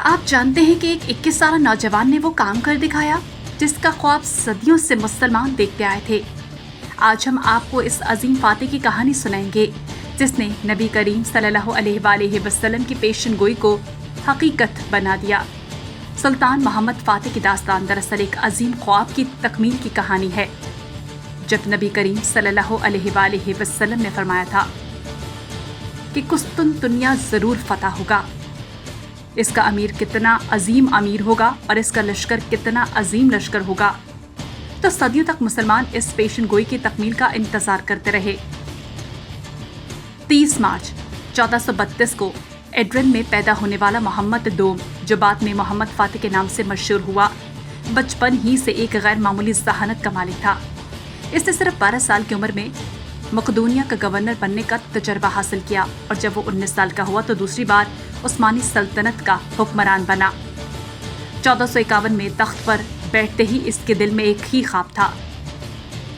کیا آپ جانتے ہیں کہ ایک 21 سالہ نوجوان نے وہ کام کر دکھایا جس کا خواب صدیوں سے مسلمان دیکھتے آئے تھے؟ آج ہم آپ کو اس عظیم فاتح کی کہانی سنائیں گے جس نے نبی کریم صلی اللہ علیہ وآلہ وسلم کی پیشن گوئی کو حقیقت بنا دیا۔ سلطان محمد فاتح کی داستان دراصل ایک عظیم خواب کی تکمیل کی کہانی ہے۔ جب نبی کریم صلی اللہ علیہ وآلہ وسلم نے فرمایا تھا کہ قسطنطنیہ ضرور فتح ہوگا، اس کا امیر کتنا عظیم امیر ہوگا اور اس کا لشکر کتنا عظیم لشکر ہوگا، تو صدیوں تک مسلمان اس پیشن گوئی کی تکمیل کا انتظار کرتے رہے۔ 30 مارچ 1432 کو ایڈرن میں پیدا ہونے والا محمد دوم، جو بعد میں محمد فاتح کے نام سے مشہور ہوا، بچپن ہی سے ایک غیر معمولی ذہانت کا مالک تھا۔ اس نے صرف 12 سال کی عمر میں مقدونیہ کا گورنر بننے کا تجربہ حاصل کیا، اور جب وہ 19 سال کا ہوا تو دوسری بار عثمانی سلطنت کا حکمران بنا۔ 1451 میں تخت پر بیٹھتے ہی اس کے دل میں ایک ہی خواب تھا،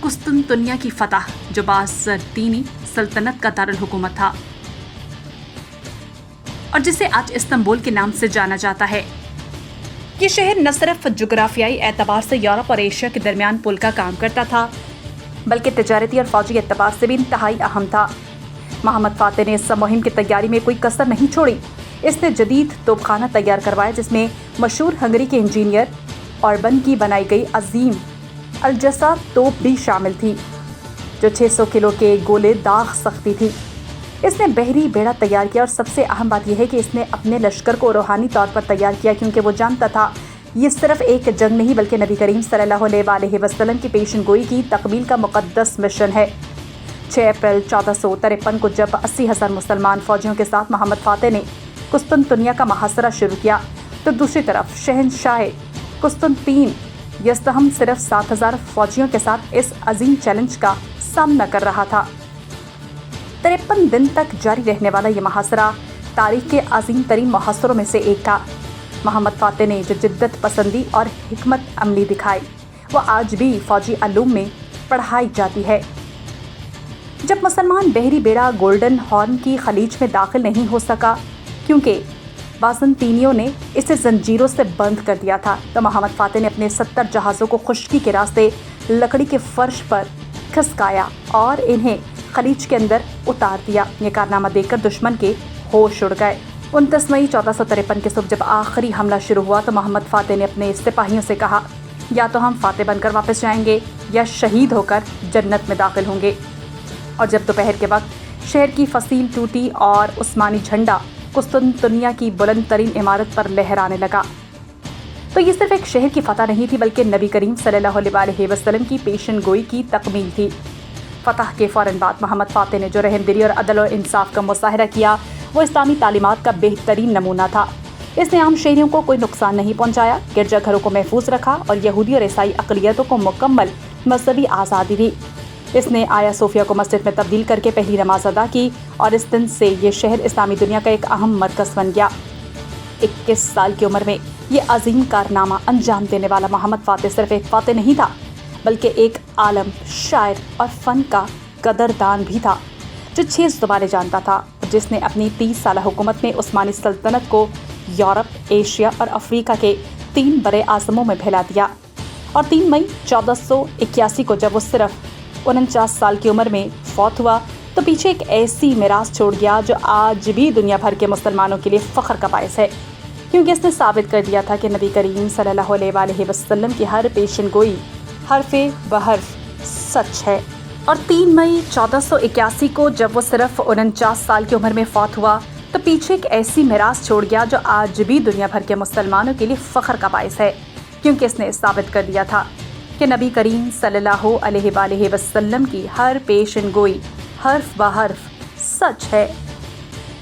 قسطنطنیہ کی فتح، جو بازنطینی سلطنت کا دارالحکومت تھا اور جسے آج استنبول کے نام سے جانا جاتا ہے۔ یہ شہر نہ صرف جغرافیائی اعتبار سے یورپ اور ایشیا کے درمیان پل کا کام کرتا تھا، بلکہ تجارتی اور فوجی اعتبار سے بھی انتہائی اہم تھا۔ محمد فاتح نے اس مہم کی تیاری میں کوئی کسر نہیں چھوڑی۔ اس نے جدید توپ خانہ تیار کروایا جس میں مشہور ہنگری کے انجینئر اوربن کی بنائی گئی عظیم الجسا توپ بھی شامل تھی، جو 600 کلو کے گولے داغ سکتی تھی۔ اس نے بحری بیڑا تیار کیا، اور سب سے اہم بات یہ ہے کہ اس نے اپنے لشکر کو روحانی طور پر تیار کیا، کیونکہ وہ جانتا تھا یہ صرف ایک جنگ نہیں بلکہ نبی کریم صلی اللہ علیہ وآلہ وسلم کی پیشن گوئی کی تکمیل کا مقدس مشن ہے۔ 6 اپریل 1453 کو جب 80,000 مسلمان فوجیوں کے ساتھ محمد فاتح نے قسطنطنیہ کا محاصرہ شروع کیا، تو دوسری طرف شہنشاہ قسطنطین یزدہم صرف 7,000 فوجیوں کے ساتھ اس عظیم چیلنج کا سامنا کر رہا تھا۔ 53 دن تک جاری رہنے والا یہ محاصرہ تاریخ کے عظیم ترین محاصروں میں سے ایک تھا۔ محمد فاتح نے جو جدت پسندی اور حکمت عملی دکھائی، وہ آج بھی فوجی علوم میں پڑھائی جاتی ہے۔ جب مسلمان بحری بیڑا گولڈن ہارن کی خلیج میں داخل نہیں ہو سکا کیونکہ بازنطینیوں نے اسے زنجیروں سے بند کر دیا تھا، تو محمد فاتح نے اپنے 70 جہازوں کو خشکی کے راستے لکڑی کے فرش پر کھسکایا اور انہیں خلیج کے اندر اتار دیا۔ یہ کارنامہ دیکھ کر دشمن کے ہوش اڑ گئے۔ 29 مئی 1453 کی صبح جب آخری حملہ شروع ہوا تو محمد فاتح نے اپنے سپاہیوں سے کہا، یا تو ہم فاتح بن کر واپس جائیں گے یا شہید ہو کر جنت میں داخل ہوں گے۔ اور جب دوپہر کے وقت شہر کی فصیل ٹوٹی اور عثمانی جھنڈا قسطنطنیہ کی بلند ترین عمارت پر لہرانے لگا، تو یہ صرف ایک شہر کی فتح نہیں تھی بلکہ نبی کریم صلی اللہ علیہ وآلہ وسلم کی پیشن گوئی کی تکمیل تھی۔ فتح کے فوراً بعد محمد فاتح نے جو رحم دلی اور عدل و انصاف کا مظاہرہ کیا، وہ اسلامی تعلیمات کا بہترین نمونہ تھا۔ اس نے عام شہریوں کو کوئی نقصان نہیں پہنچایا، گرجا گھروں کو محفوظ رکھا اور یہودی اور عیسائی اقلیتوں کو مکمل مذہبی آزادی دی۔ اس نے آیا صوفیہ کو مسجد میں تبدیل کر کے پہلی نماز ادا کی، اور اس دن سے یہ شہر اسلامی دنیا کا ایک اہم مرکز بن گیا۔ 21 سال کی عمر میں یہ عظیم کارنامہ انجام دینے والا محمد فاتح صرف ایک فاتح نہیں تھا بلکہ ایک عالم، شاعر اور فن کا قدردان بھی تھا، جو 6 زبانیں جانتا تھا، جس نے اپنی 30 سالہ حکومت میں عثمانی سلطنت کو یورپ، ایشیا اور افریقہ کے 3 بڑے اعظموں میں پھیلا دیا۔ اور 3 مئی 1481 کو جب وہ صرف 49 سال کی عمر میں فوت ہوا تو پیچھے ایک ایسی میراث چھوڑ گیا جو آج بھی دنیا بھر کے مسلمانوں کے لیے فخر کا باعث ہے، کیونکہ اس نے ثابت کر دیا تھا کہ نبی کریم صلی اللہ علیہ وآلہ وسلم کی ہر پیشن گوئی حرف بحرف سچ ہے۔ اور 3 مئی 1481 کو جب وہ صرف 49 سال کی عمر میں فوت ہوا تو پیچھے ایک ایسی میراث چھوڑ گیا جو آج بھی دنیا بھر کے مسلمانوں کے لیے فخر کا باعث ہے، کیونکہ اس نے ثابت کر دیا تھا کہ نبی کریم صلی اللہ علیہ وآلہ وسلم کی ہر پیشن گوئی حرف بحرف سچ ہے۔